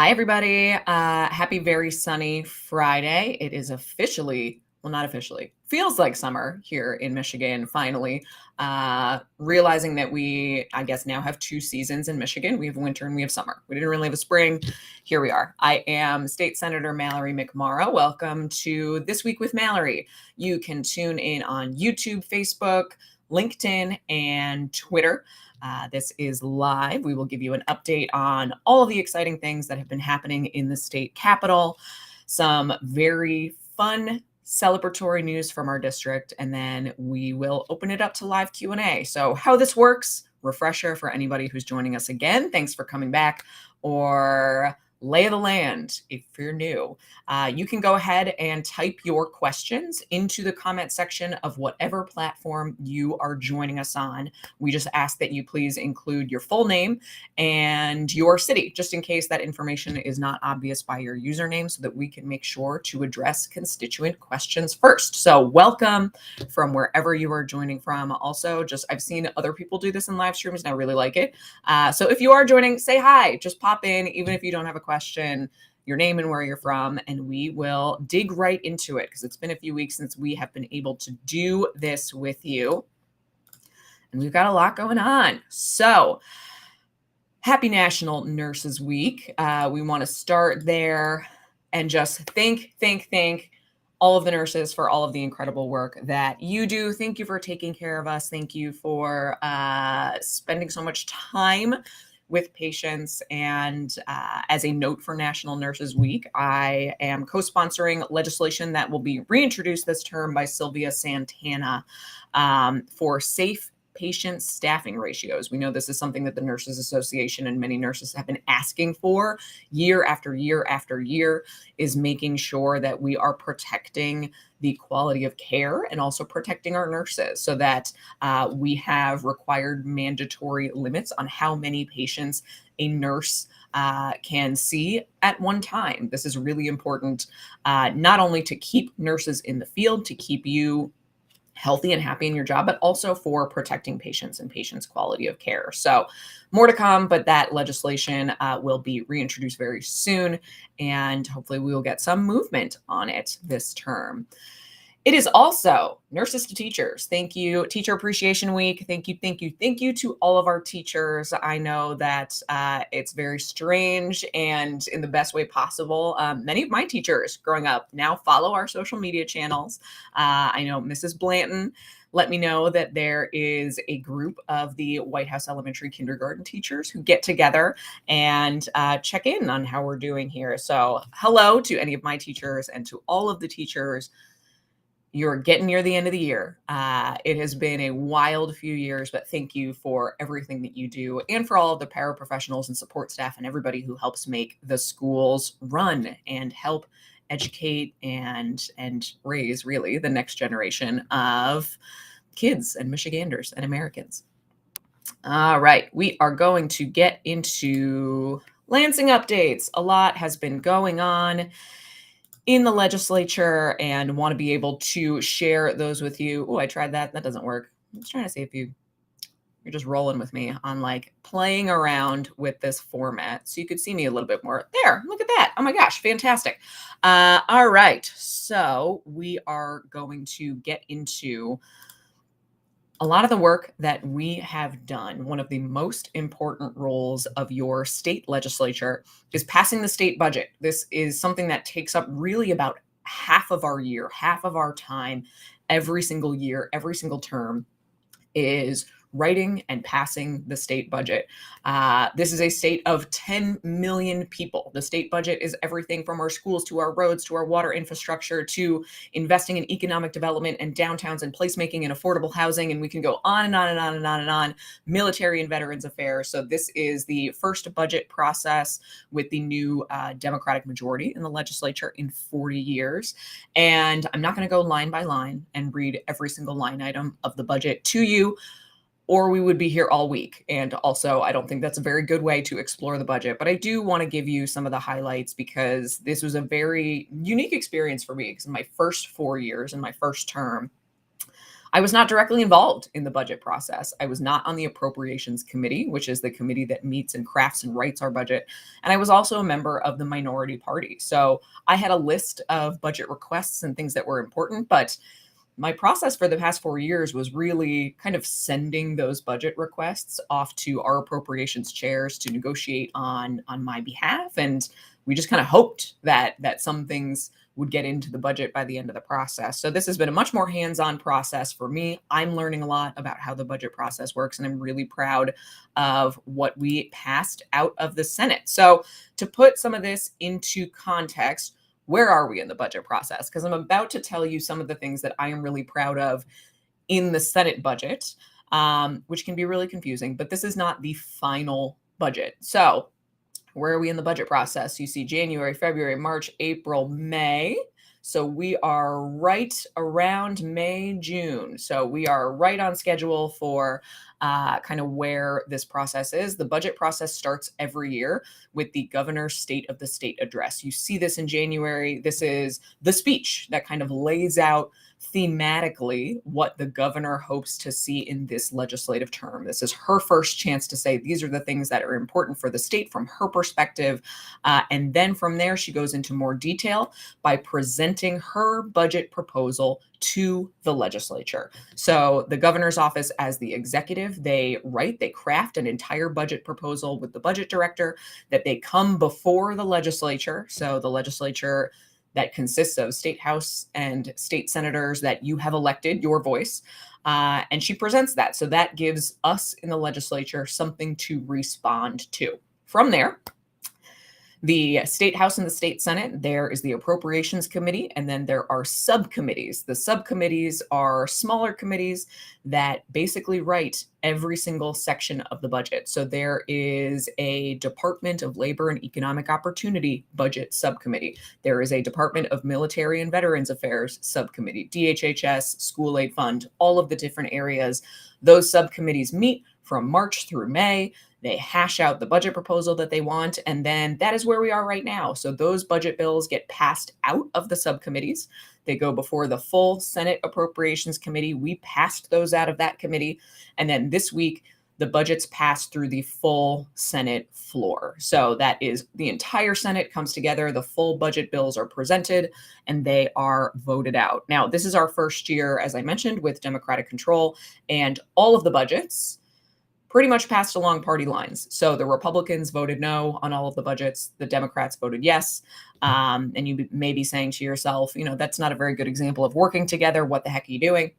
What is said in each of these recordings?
Hi, everybody. Happy very sunny Friday. It is officially, well, not officially, feels like summer here in Michigan, finally. Realizing that we, I guess, now have two seasons in Michigan. We have winter and we have summer. We didn't really have a spring. Here we are. I am State Senator Mallory McMorrow. Welcome to This Week with Mallory. You can tune in on YouTube, Facebook, LinkedIn, and Twitter. This is live. We will give you an update on all of the exciting things that have been happening in the state capitol, some very fun celebratory news from our district, and then we will open it up to live Q&A. So how this works, refresher for anybody who's joining us again. Thanks for coming back, or lay of the land if you're new. You can go ahead and type your questions into the comment section of whatever platform you are joining us on. We just ask that you please include your full name and your city, just in case that information is not obvious by your username, so that we can make sure to address constituent questions first. So welcome from wherever you are joining from. Also, I've seen other people do this in live streams and I really like it. So if you are joining, say hi, just pop in, even if you don't have a question, your name and where you're from, and we will dig right into it, because it's been a few weeks since we have been able to do this with you. And we've got a lot going on. So happy National Nurses Week. We want to start there and just thank all of the nurses for all of the incredible work that you do. Thank you for taking care of us. Thank you for spending so much time with patients. And as a note for National Nurses Week, I am co-sponsoring legislation that will be reintroduced this term by Sylvia Santana for safe patient staffing ratios. We know this is something that the Nurses Association and many nurses have been asking for year after year after year, is making sure that we are protecting the quality of care and also protecting our nurses, so that we have required mandatory limits on how many patients a nurse can see at one time. This is really important, not only to keep nurses in the field, to keep you healthy and happy in your job, but also for protecting patients and patients' quality of care. So more to come, but that legislation will be reintroduced very soon, and hopefully we will get some movement on it this term. It is also Nurses to Teachers. Thank you, Teacher Appreciation Week. Thank you to all of our teachers. I know that it's very strange, and in the best way possible. Many of my teachers growing up now follow our social media channels. I know Mrs. Blanton let me know that there is a group of the White House Elementary Kindergarten teachers who get together and check in on how we're doing here. So hello to any of my teachers and to all of the teachers. You're getting near the end of the year. It has been a wild few years, but thank you for everything that you do, and for all of the paraprofessionals and support staff and everybody who helps make the schools run and help educate and raise really the next generation of kids and Michiganders and Americans. All right, we are going to get into Lansing updates. A lot has been going on in the legislature and want to be able to share those with you. Oh, I tried that. That doesn't work. I'm just trying to see if you're just rolling with me on like playing around with this format so you could see me a little bit more. There, look at that. Oh my gosh, fantastic. All right, so we are going to get into a lot of the work that we have done. One of the most important roles of your state legislature is passing the state budget. This is something that takes up really about half of our year, half of our time, every single year, every single term, is writing and passing the state budget. This is a state of 10 million people. The state budget is everything from our schools to our roads to our water infrastructure to investing in economic development and downtowns and placemaking and affordable housing. And we can go on and on and on and on and on. Military and veterans affairs. So this is the first budget process with the new Democratic majority in the legislature in 40 years. And I'm not going to go line by line and read every single line item of the budget to you, or we would be here all week. And also, I don't think that's a very good way to explore the budget. But I do want to give you some of the highlights, because this was a very unique experience for me, because in my first 4 years, in my first term, I was not directly involved in the budget process. I was not on the appropriations committee, which is the committee that meets and crafts and writes our budget. And I was also a member of the minority party. So I had a list of budget requests and things that were important, but my process for the past 4 years was really kind of sending those budget requests off to our appropriations chairs to negotiate on my behalf, and we just kind of hoped that some things would get into the budget by the end of the process. So this has been a much more hands-on process for me. I'm learning a lot about how the budget process works, and I'm really proud of what we passed out of the Senate. So to put some of this into context, where are we in the budget process? Because I'm about to tell you some of the things that I am really proud of in the Senate budget, which can be really confusing, but this is not the final budget. So where are we in the budget process? You see January, February, March, April, May. So we are right around May, June. So we are right on schedule for kind of where this process is. The budget process starts every year with the governor's State of the State address. You see this in January. This is the speech that kind of lays out thematically what the governor hopes to see in this legislative term. This is her first chance to say these are the things that are important for the state from her perspective. And then from there, she goes into more detail by presenting her budget proposal to the legislature. So the governor's office, as the executive, they craft an entire budget proposal with the budget director that they come before the legislature. So the legislature that consists of state house and state senators that you have elected, your voice. And she presents that. So that gives us in the legislature something to respond to. From there, the State House and the State Senate, there is the Appropriations Committee, and then there are subcommittees. The subcommittees are smaller committees that basically write every single section of the budget. So there is a Department of Labor and Economic Opportunity budget subcommittee. There is a Department of Military and Veterans Affairs subcommittee, DHHS, School Aid Fund, all of the different areas. Those subcommittees meet from March through May. They hash out the budget proposal that they want, and then that is where we are right now. So those budget bills get passed out of the subcommittees. They go before the full Senate Appropriations Committee. We passed those out of that committee. And then this week, the budgets pass through the full Senate floor. So that is the entire Senate comes together, the full budget bills are presented, and they are voted out. Now, this is our first year, as I mentioned, with Democratic control, and all of the budgets pretty much passed along party lines. So the Republicans voted no on all of the budgets. The Democrats voted yes. And you may be saying to yourself, that's not a very good example of working together. What the heck are you doing?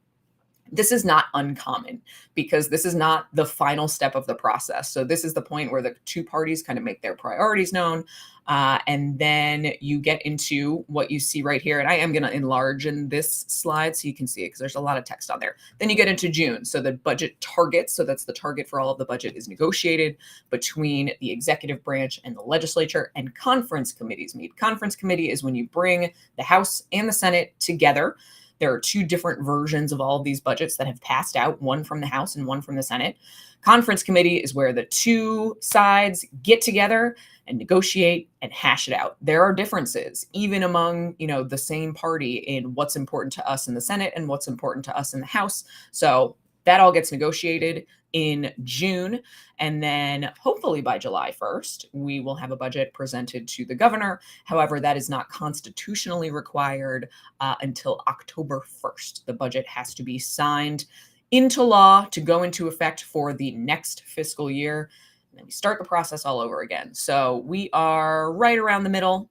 This is not uncommon because this is not the final step of the process. So this is the point where the two parties kind of make their priorities known. And then you get into what you see right here. And I am going to enlarge in this slide so you can see it because there's a lot of text on there. Then you get into June. So the budget target, so that's the target for all of the budget, is negotiated between the executive branch and the legislature, and conference committees meet. Conference committee is when you bring the House and the Senate together. There are two different versions of all of these budgets that have passed out, one from the House and one from the Senate. Conference committee is where the two sides get together and negotiate and hash it out. There are differences, even among, the same party, in what's important to us in the Senate and what's important to us in the House. So that all gets negotiated in June. And then hopefully by July 1st, we will have a budget presented to the governor. However, that is not constitutionally required until October 1st. The budget has to be signed into law to go into effect for the next fiscal year. And then we start the process all over again. So we are right around the middle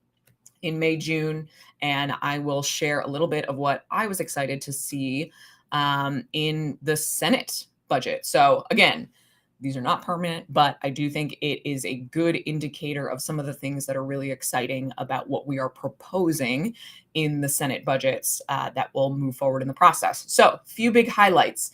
in May, June, and I will share a little bit of what I was excited to see in the Senate budget. So again, these are not permanent, but I do think it is a good indicator of some of the things that are really exciting about what we are proposing in the Senate budgets that will move forward in the process. So a few big highlights.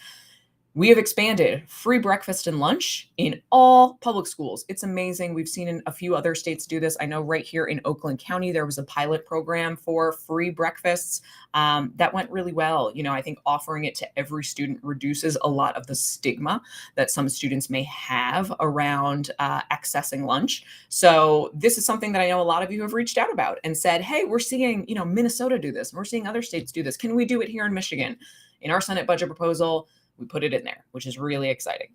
We have expanded free breakfast and lunch in all public schools. It's amazing. We've seen in a few other states do this. I know right here in Oakland County, there was a pilot program for free breakfasts that went really well. I think offering it to every student reduces a lot of the stigma that some students may have around accessing lunch. So this is something that I know a lot of you have reached out about and said, hey, we're seeing, Minnesota do this, and we're seeing other states do this. Can we do it here in Michigan? in our Senate budget proposal, we put it in there, which is really exciting.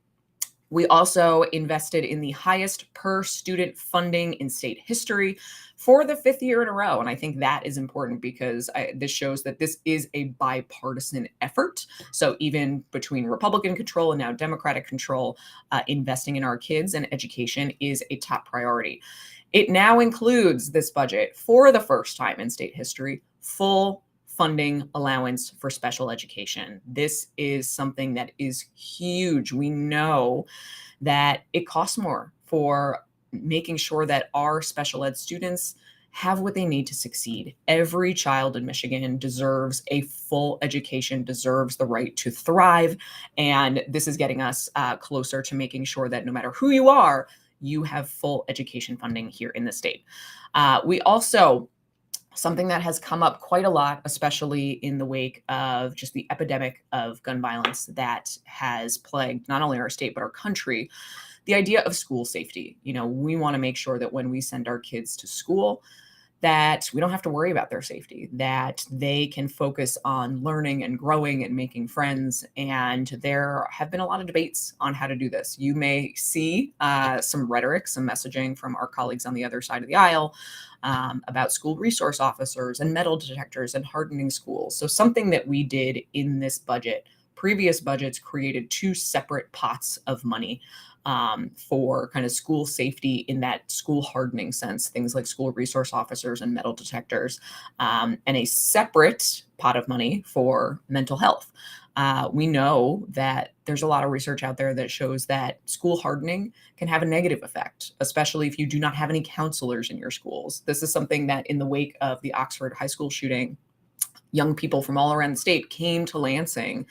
We also invested in the highest per student funding in state history for the 5th year in a row. And I think that is important because this shows that this is a bipartisan effort. So even between Republican control and now Democratic control, investing in our kids and education is a top priority. It now includes this budget for the first time in state history, full funding allowance for special education. This is something that is huge. We know that it costs more for making sure that our special ed students have what they need to succeed. Every child in Michigan deserves a full education, deserves the right to thrive. And this is getting us closer to making sure that no matter who you are, you have full education funding here in the state. We also something that has come up quite a lot, especially in the wake of just the epidemic of gun violence that has plagued not only our state, but our country, the idea of school safety. We want to make sure that when we send our kids to school, that we don't have to worry about their safety, that they can focus on learning and growing and making friends. And there have been a lot of debates on how to do this. You may see some rhetoric, some messaging from our colleagues on the other side of the aisle about school resource officers and metal detectors and hardening schools. So something that we did in this budget, previous budgets created 2 separate pots of money for kind of school safety in that school hardening sense, things like school resource officers and metal detectors, and a separate pot of money for mental health. We know that there's a lot of research out there that shows that school hardening can have a negative effect, especially if you do not have any counselors in your schools. This is something that in the wake of the Oxford high school shooting, young people from all around the state came to Lansing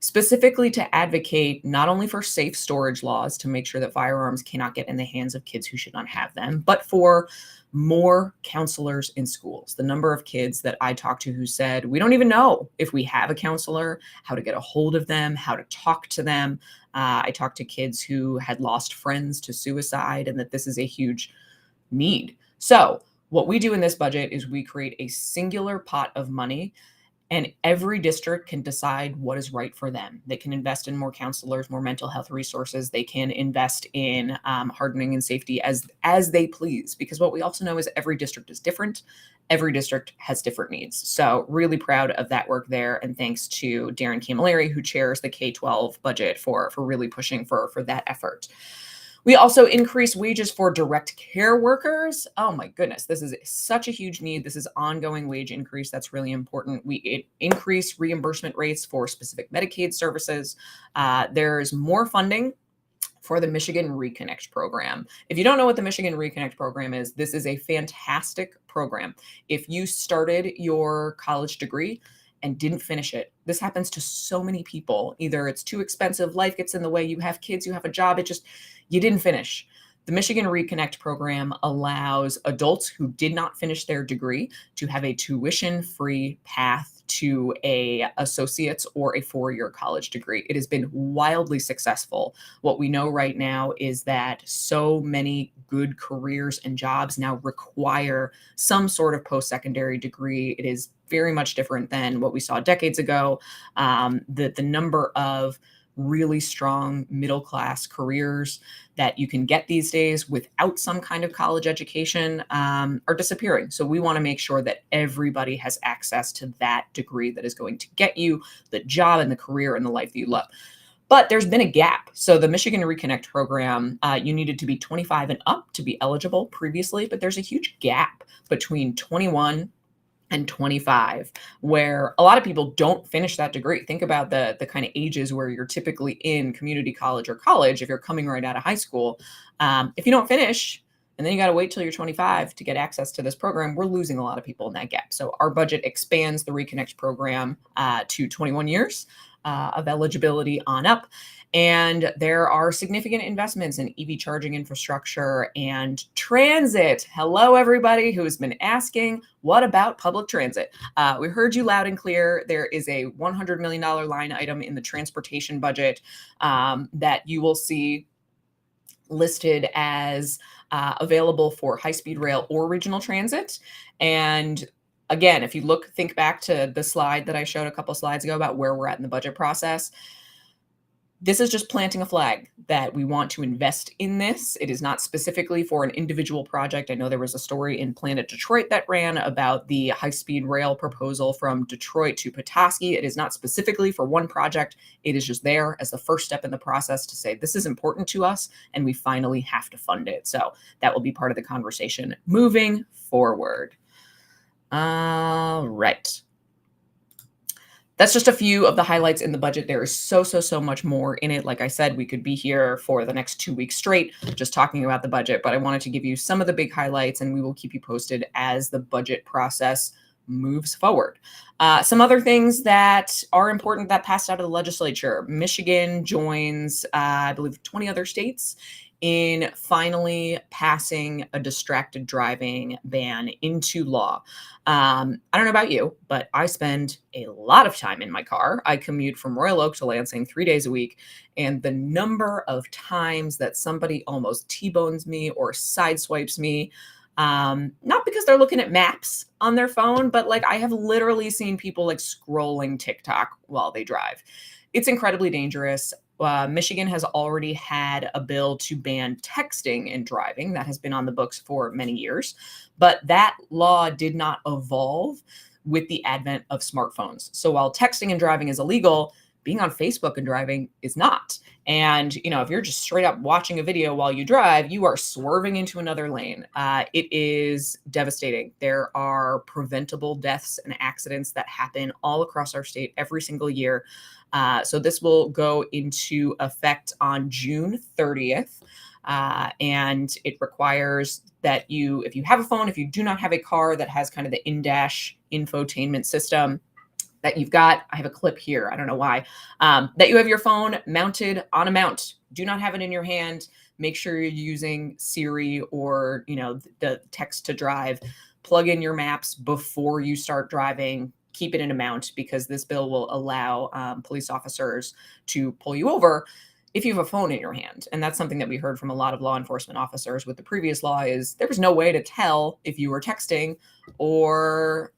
specifically to advocate not only for safe storage laws to make sure that firearms cannot get in the hands of kids who should not have them, but for more counselors in schools. The number of kids that I talked to who said, we don't even know if we have a counselor, how to get a hold of them, how to talk to them. I talked to kids who had lost friends to suicide and that this is a huge need. So what we do in this budget is we create a singular pot of money and every district can decide what is right for them. They can invest in more counselors, more mental health resources. They can invest in hardening and safety as they please. Because what we also know is every district is different. Every district has different needs. So really proud of that work there. And thanks to Darren Camilleri, who chairs the K-12 budget for really pushing for that effort. We also increase wages for direct care workers. Oh my goodness, this is such a huge need. This is ongoing wage increase. That's really important. We increase reimbursement rates for specific Medicaid services. There's more funding for the Michigan Reconnect program. If you don't know what the Michigan Reconnect program is, this is a fantastic program. If you started your college degree and didn't finish it, this happens to so many people. Either it's too expensive, life gets in the way, you have kids, you have a job, you didn't finish. The Michigan Reconnect program allows adults who did not finish their degree to have a tuition-free path to a associate's or a 4-year college degree. It has been wildly successful. What we know right now is that so many good careers and jobs now require some sort of post-secondary degree. It is very much different than what we saw decades ago. The number of really strong middle-class careers that you can get these days without some kind of college education are disappearing. So we want to make sure that everybody has access to that degree that is going to get you the job and the career and the life that you love. But there's been a gap. So the Michigan Reconnect program, you needed to be 25 and up to be eligible previously, but there's a huge gap between 21 and 25, where a lot of people don't finish that degree. Think about the kind of ages where you're typically in community college or college if you're coming right out of high school. If you don't finish, and then you got to wait till you're 25 to get access to this program, we're losing a lot of people in that gap. So our budget expands the Reconnect program to 21 years of eligibility on up. And there are significant investments in EV charging infrastructure and transit. Hello, everybody who has been asking, what about public transit? We heard you loud and clear. There is a $100 million line item in the transportation budget that you will see listed as available for high-speed rail or regional transit. And again, if you think back to the slide that I showed a couple slides ago about where we're at in the budget process, this is just planting a flag that we want to invest in this. It is not specifically for an individual project. I know there was a story in Planet Detroit that ran about the high-speed rail proposal from Detroit to Petoskey. It is not specifically for one project. It is just there as the first step in the process to say, this is important to us, and we finally have to fund it. So that will be part of the conversation moving forward. All right. That's just a few of the highlights in the budget. There is so much more in it. Like I said, we could be here for the next 2 weeks straight just talking about the budget, but I wanted to give you some of the big highlights, and we will keep you posted as the budget process moves forward. Some other things that are important that passed out of the legislature. Michigan joins, I believe, 20 other states in finally passing a distracted driving ban into law. I don't know about you, but I spend a lot of time in my car. I commute from Royal Oak to Lansing 3 days a week, and the number of times that somebody almost T-bones me or sideswipes me, not because they're looking at maps on their phone, but like I have literally seen people like scrolling TikTok while they drive. It's incredibly dangerous. Michigan has already had a bill to ban texting and driving that has been on the books for many years, but that law did not evolve with the advent of smartphones. So while texting and driving is illegal, being on Facebook and driving is not. And, you know, if you're just straight up watching a video while you drive, you are swerving into another lane. It is devastating. There are preventable deaths and accidents that happen all across our state every single year. So this will go into effect on June 30th. And it requires that if you have a phone, if you do not have a car that has kind of the in-dash infotainment system, that you've got, I have a clip here, I don't know why, that you have your phone mounted on a mount. Do not have it in your hand. Make sure you're using Siri or, you know, the text to drive. Plug in your maps before you start driving. Keep it in a mount, because this bill will allow police officers to pull you over if you have a phone in your hand. And that's something that we heard from a lot of law enforcement officers with the previous law, is there was no way to tell if you were texting or,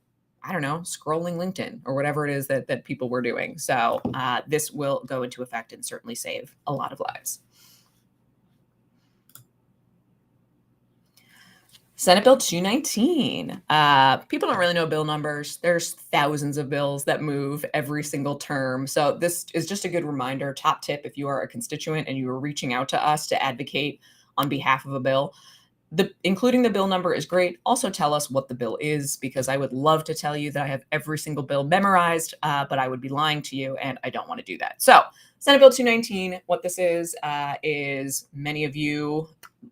I don't know, scrolling LinkedIn or whatever it is that people were doing. So this will go into effect and certainly save a lot of lives. Senate Bill 219. People don't really know bill numbers. There's thousands of bills that move every single term. So this is just a good reminder, top tip, if you are a constituent and you are reaching out to us to advocate on behalf of a bill, including the bill number is great. Also tell us what the bill is, because I would love to tell you that I have every single bill memorized, but I would be lying to you, and I don't want to do that. So Senate Bill 219, what this is many of you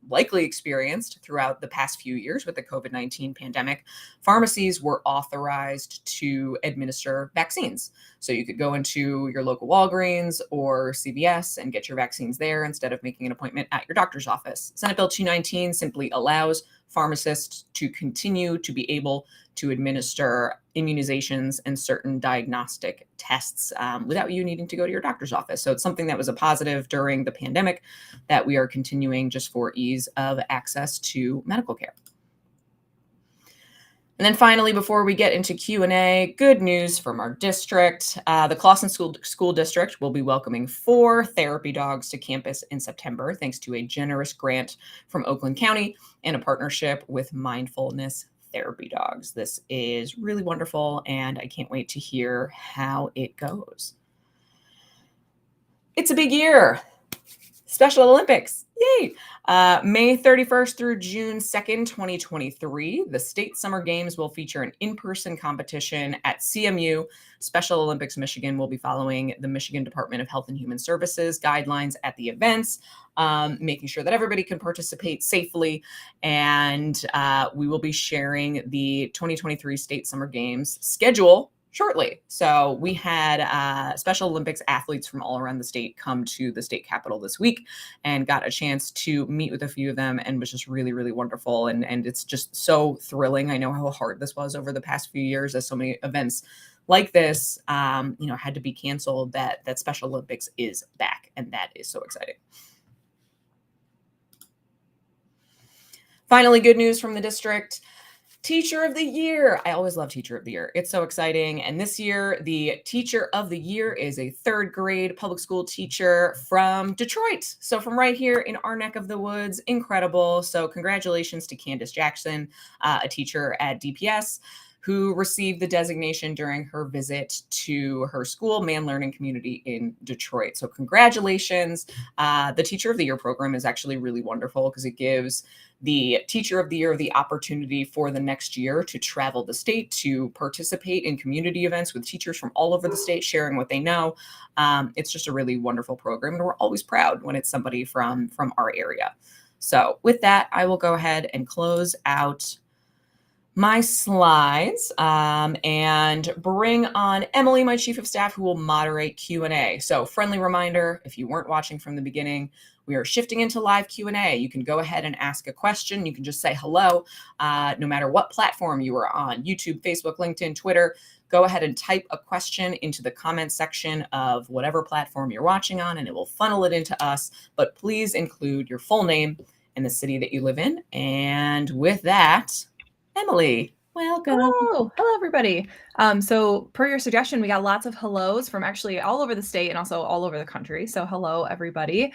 likely experienced throughout the past few years with the COVID-19 pandemic, pharmacies were authorized to administer vaccines. So you could go into your local Walgreens or CVS and get your vaccines there instead of making an appointment at your doctor's office. Senate Bill 219 simply allows pharmacists to continue to be able to administer immunizations and certain diagnostic tests without you needing to go to your doctor's office. So it's something that was a positive during the pandemic that we are continuing just for ease of access to medical care. And then finally, before we get into Q&A, good news from our district. The Clawson School District will be welcoming 4 therapy dogs to campus in September, thanks to a generous grant from Oakland County and a partnership with Mindfulness Therapy Dogs. This is really wonderful, and I can't wait to hear how it goes. It's a big year. Special Olympics. Yay! May 31st through June 2nd, 2023, the State Summer Games will feature an in-person competition at CMU. Special Olympics Michigan will be following the Michigan Department of Health and Human Services guidelines at the events, making sure that everybody can participate safely. And we will be sharing the 2023 State Summer Games schedule shortly. So we had Special Olympics athletes from all around the state come to the state capitol this week and got a chance to meet with a few of them, and was just really, really wonderful. And it's just so thrilling. I know how hard this was over the past few years, as so many events like this, had to be canceled, that Special Olympics is back. And that is so exciting. Finally, good news from the district. Teacher of the Year. I always love Teacher of the Year. It's so exciting. And this year, the Teacher of the Year is a third grade public school teacher from Detroit. So from right here in our neck of the woods, incredible. So congratulations to Candace Jackson, a teacher at DPS, who received the designation during her visit to her school, Man Learning Community in Detroit. So congratulations. The Teacher of the Year program is actually really wonderful because it gives the Teacher of the Year the opportunity for the next year to travel the state, to participate in community events with teachers from all over the state, sharing what they know. It's just a really wonderful program, and we're always proud when it's somebody from our area. So with that, I will go ahead and close out my slides and bring on Emily, my chief of staff, who will moderate Q&A. So friendly reminder, if you weren't watching from the beginning, we are shifting into live Q&A. You can go ahead and ask a question. You can just say hello, no matter what platform you are on, YouTube, Facebook, LinkedIn, Twitter. Go ahead and type a question into the comment section of whatever platform you're watching on, and it will funnel it into us. But please include your full name and the city that you live in. And with that, Emily, welcome. Hello, everybody. So per your suggestion, we got lots of hellos from actually all over the state and also all over the country. So hello, everybody.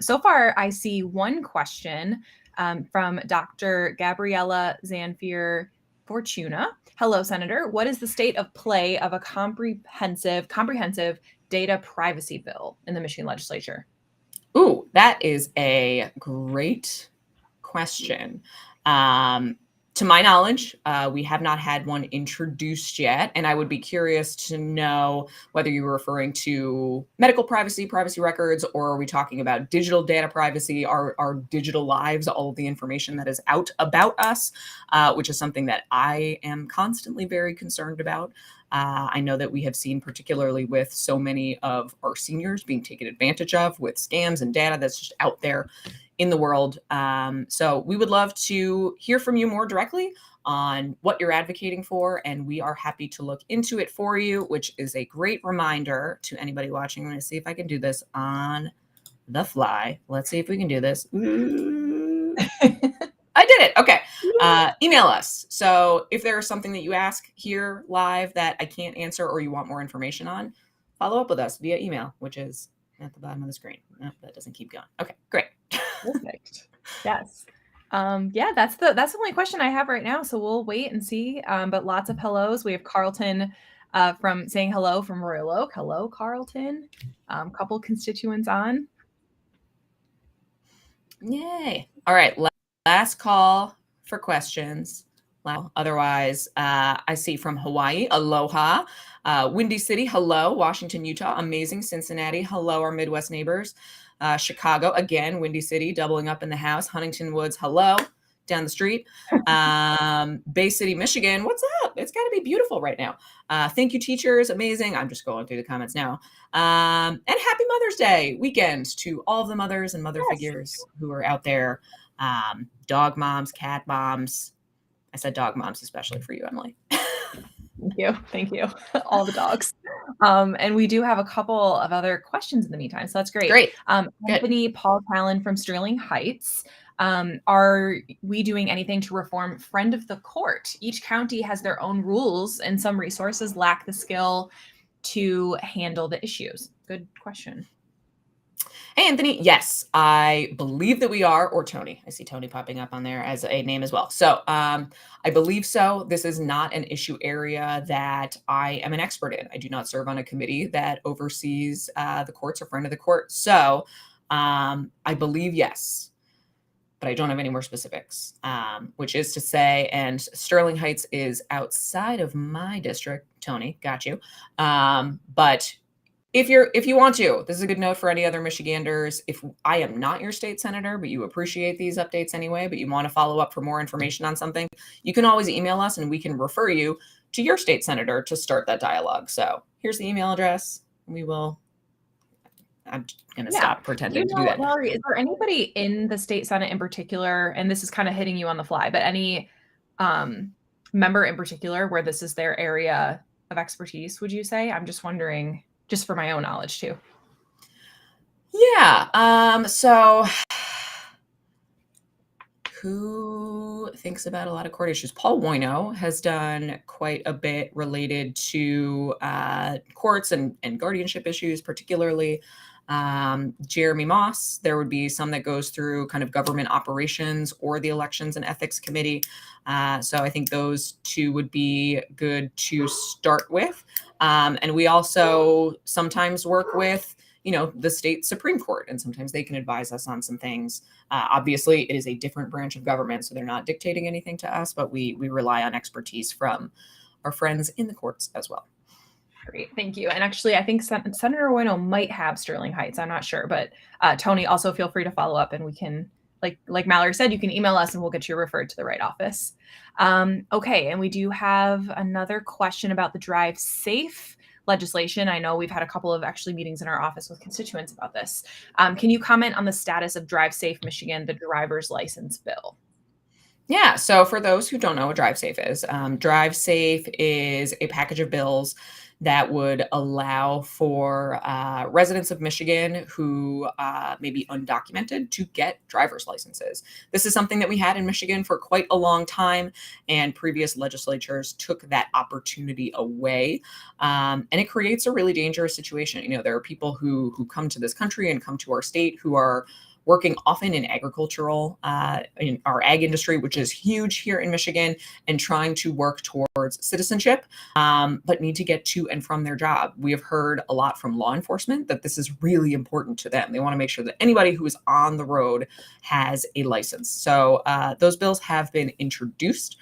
So far, I see one question from Dr. Gabriella Zanfir Fortuna. Hello, Senator. What is the state of play of a comprehensive data privacy bill in the Michigan legislature? Ooh, that is a great question. To my knowledge, we have not had one introduced yet, and I would be curious to know whether you were referring to medical privacy, privacy records, or are we talking about digital data privacy, our digital lives, all of the information that is out about us, which is something that I am constantly very concerned about. I know that we have seen, particularly with so many of our seniors being taken advantage of with scams and data that's just out there in the world. So we would love to hear from you more directly on what you're advocating for, and we are happy to look into it for you, which is a great reminder to anybody watching. I'm going to see if I can do this on the fly. Let's see if we can do this. I did it. Okay. Email us. So if there's something that you ask here live that I can't answer or you want more information on, follow up with us via email, which is at the bottom of the screen. No, that doesn't keep going. Okay, great. Perfect. Yes. Yeah, that's the only question I have right now. So we'll wait and see. But lots of hellos. We have Carlton from saying hello from Royal Oak. Hello, Carlton. Couple constituents on. Yay. All right. Last call for questions. Otherwise, I see from Hawaii, aloha. Windy City, hello. Washington, Utah, amazing. Cincinnati, hello, our Midwest neighbors. Chicago, again, Windy City, doubling up in the house. Huntington Woods, hello, down the street. Bay City, Michigan, what's up? It's got to be beautiful right now. Thank you, teachers, amazing. I'm just going through the comments now. And happy Mother's Day weekend to all of the mothers and mother figures who are out there. Dog moms, cat moms. I said dog moms, especially for you, Emily. Thank you. All the dogs. And we do have a couple of other questions in the meantime, so that's great. Great. Anthony Paul Callan from Sterling Heights. Are we doing anything to reform friend of the court? Each county has their own rules, and some resources lack the skill to handle the issues. Good question. Hey, Anthony. Yes, I believe that we are, or Tony. I see Tony popping up on there as a name as well. So I believe so. This is not an issue area that I am an expert in. I do not serve on a committee that oversees the courts or friend of the court. So I believe yes, but I don't have any more specifics, which is to say, and Sterling Heights is outside of my district. Tony, got you. But if you want to, this is a good note for any other Michiganders. If I am not your state senator, but you appreciate these updates anyway, but you want to follow up for more information on something, you can always email us and we can refer you to your state senator to start that dialogue. So here's the email address. I'm going to stop pretending to do that. Valerie, is there anybody in the state Senate in particular, and this is kind of hitting you on the fly, but any member in particular where this is their area of expertise, would you say? I'm just wondering, just for my own knowledge too. Yeah. So who thinks about a lot of court issues. Paul Woino has done quite a bit related to courts and guardianship issues, particularly. Jeremy Moss, there would be some that goes through kind of government operations or the elections and ethics committee. So I think those two would be good to start with. And we also sometimes work with, the state Supreme Court, and sometimes they can advise us on some things. Obviously, it is a different branch of government, so they're not dictating anything to us, but we rely on expertise from our friends in the courts as well. Great, thank you. And actually, I think Senator Bueno might have Sterling Heights. I'm not sure, but Tony, also feel free to follow up, and we can, like Mallory said, you can email us, and we'll get you referred to the right office. Okay, and we do have another question about the Drive Safe legislation. I know we've had a couple of actually meetings in our office with constituents about this. Can you comment on the status of Drive Safe Michigan, the driver's license bill? Yeah. So for those who don't know what Drive Safe is, Drive Safe is a package of bills that would allow for residents of Michigan who may be undocumented to get driver's licenses. This is something that we had in Michigan for quite a long time, and previous legislatures took that opportunity away. And it creates a really dangerous situation. There are people who come to this country and come to our state who are working often in in our ag industry, which is huge here in Michigan, and trying to work towards citizenship, but need to get to and from their job. We have heard a lot from law enforcement that this is really important to them. They want to make sure that anybody who is on the road has a license. So those bills have been introduced.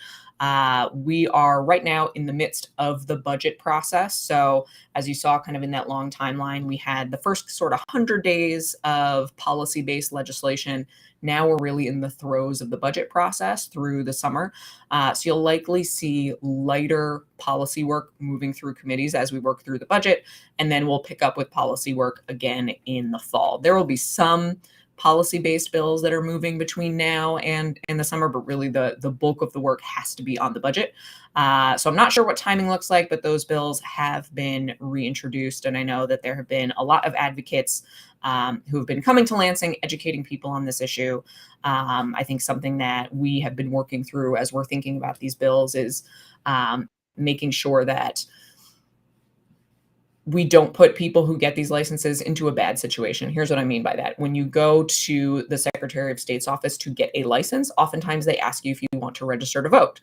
We are right now in the midst of the budget process. So as you saw kind of in that long timeline, we had the first sort of 100 days of policy-based legislation. Now we're really in the throes of the budget process through the summer. So you'll likely see lighter policy work moving through committees as we work through the budget, and then we'll pick up with policy work again in the fall. There will be some policy-based bills that are moving between now and in the summer, but really the bulk of the work has to be on the budget. So I'm not sure what timing looks like, but those bills have been reintroduced. And I know that there have been a lot of advocates who have been coming to Lansing, educating people on this issue. I think something that we have been working through as we're thinking about these bills is making sure that we don't put people who get these licenses into a bad situation. Here's what I mean by that. When you go to the Secretary of State's office to get a license, oftentimes they ask you if you want to register to vote.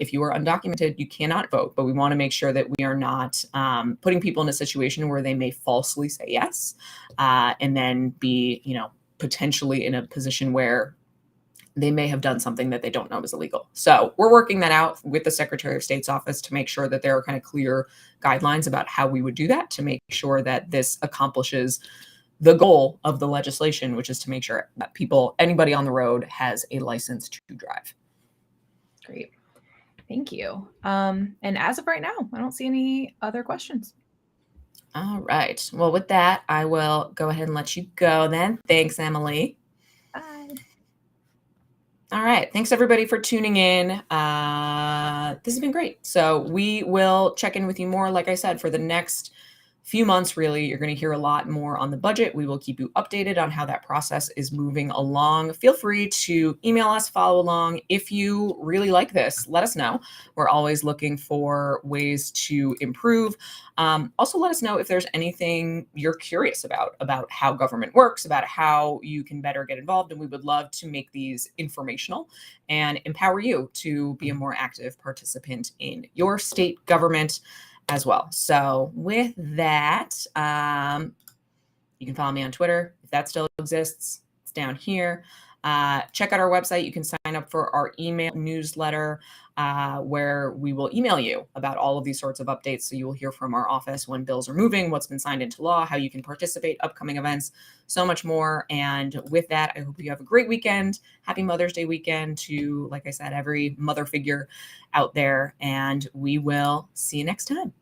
If you are undocumented, you cannot vote, but we want to make sure that we are not putting people in a situation where they may falsely say yes, and then be, potentially in a position where they may have done something that they don't know is illegal. So we're working that out with the Secretary of State's office to make sure that there are kind of clear guidelines about how we would do that, to make sure that this accomplishes the goal of the legislation, which is to make sure that anybody on the road has a license to drive. Great. Thank you. And as of right now, I don't see any other questions. All right. Well, with that, I will go ahead and let you go then. Thanks, Emily. Bye. All right. Thanks, everybody, for tuning in. This has been great. So we will check in with you more, like I said, for the next few months. Really, you're going to hear a lot more on the budget. We will keep you updated on how that process is moving along. Feel free to email us, follow along. If you really like this, let us know. We're always looking for ways to improve. Also, let us know if there's anything you're curious about how government works, about how you can better get involved. And we would love to make these informational and empower you to be a more active participant in your state government as well. So with that, you can follow me on Twitter if that still exists. It's down here. Check out our website. You can sign up for our email newsletter, where we will email you about all of these sorts of updates. So you will hear from our office when bills are moving, what's been signed into law, how you can participate, upcoming events, so much more. And with that, I hope you have a great weekend. Happy Mother's Day weekend to, like I said, every mother figure out there. And we will see you next time.